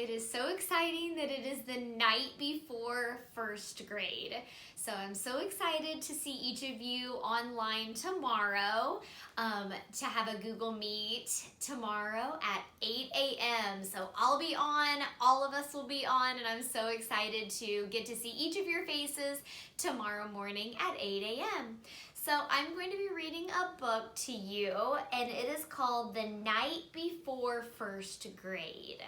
It is so exciting that it is the night before first grade. So I'm so excited to see each of you online tomorrow, to have a Google Meet tomorrow at 8 a.m. So I'll be on, all of us will be on, and I'm so excited to get to see each of your faces tomorrow morning at 8 a.m. So I'm going to be reading a book to you, and it is called The Night Before First Grade.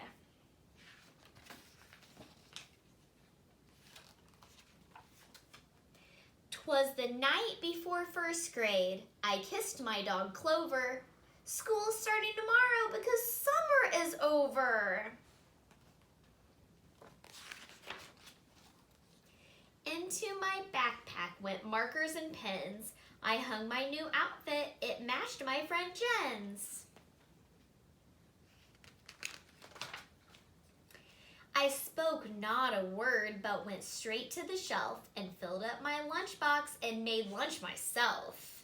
'Twas the night before first grade. I kissed my dog Clover. School's starting tomorrow because summer is over. Into my backpack went markers and pens. I hung my new outfit. It matched my friend Jen's. I spoke not a word, but went straight to the shelf and filled up my lunchbox and made lunch myself.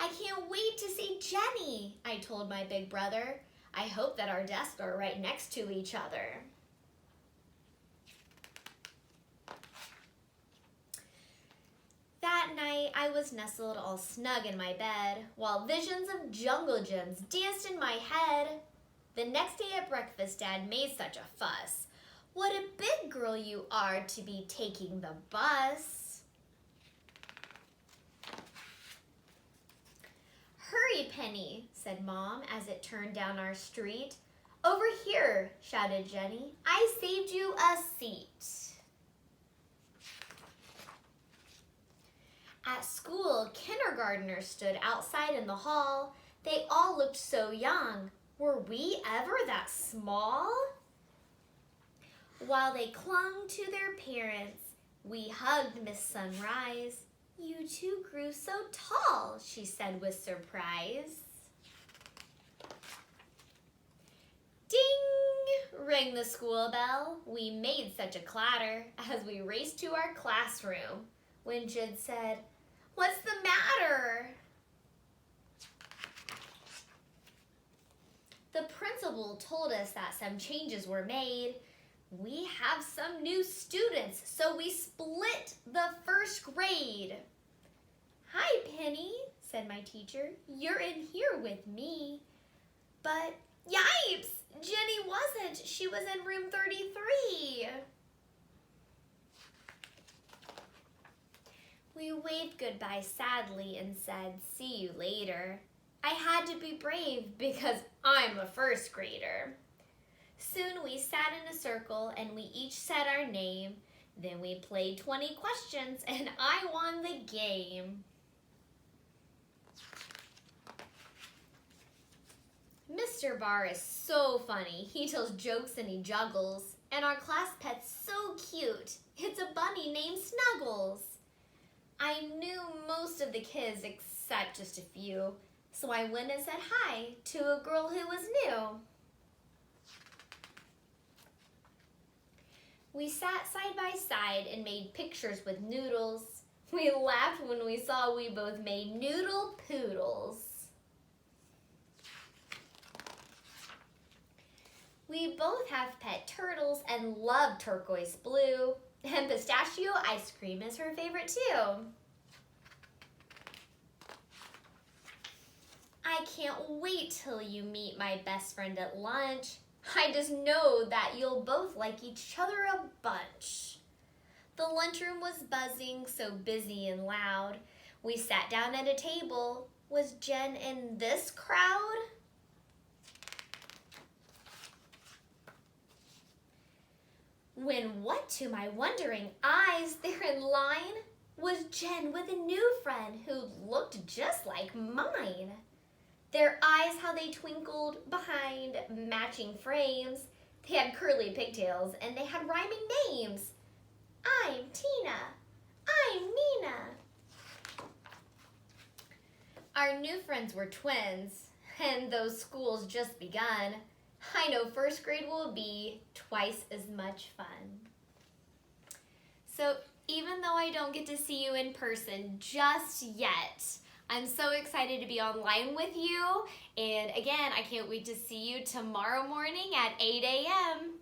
I can't wait to see Jenny, I told my big brother. I hope that our desks are right next to each other. That night, I was nestled all snug in my bed, while visions of jungle gyms danced in my head. The next day at breakfast, Dad made such a fuss. What a big girl you are to be taking the bus. Hurry, Penny, said Mom as it turned down our street. Over here, shouted Jenny. I saved you a seat. At school, kindergartners stood outside in the hall. They all looked so young. Were we ever that small? While they clung to their parents, we hugged Miss Sunrise. You two grew so tall, she said with surprise. Ding! Rang the school bell. We made such a clatter as we raced to our classroom when Jid said, "What's the matter?" The principal told us that some changes were made. We have some new students, so we split the first grade. Hi, Penny, said my teacher. You're in here with me. But, yipes, Jenny wasn't. She was in room 33. We waved goodbye sadly and said, see you later. I had to be brave because I'm a first grader. Soon we sat in a circle and we each said our name. Then we played 20 questions and I won the game. Mr. Barr is so funny. He tells jokes and he juggles. And our class pet's so cute. It's a bunny named Snuggles. I knew most of the kids except just a few. So I went and said hi to a girl who was new. We sat side by side and made pictures with noodles. We laughed when we saw we both made noodle poodles. We both have pet turtles and love turquoise blue. And pistachio ice cream is her favorite too. I can't wait till you meet my best friend at lunch. I just know that you'll both like each other a bunch. The lunchroom was buzzing, so busy and loud. We sat down at a table. Was Jen in this crowd? When what to my wondering eyes there in line was Jen with a new friend who looked just like mine. Their eyes, how they twinkled behind matching frames. They had curly pigtails and they had rhyming names. I'm Tina. I'm Nina. Our new friends were twins, and though school's just begun, I know first grade will be twice as much fun. So even though I don't get to see you in person just yet, I'm so excited to be online with you. And again, I can't wait to see you tomorrow morning at 8 a.m.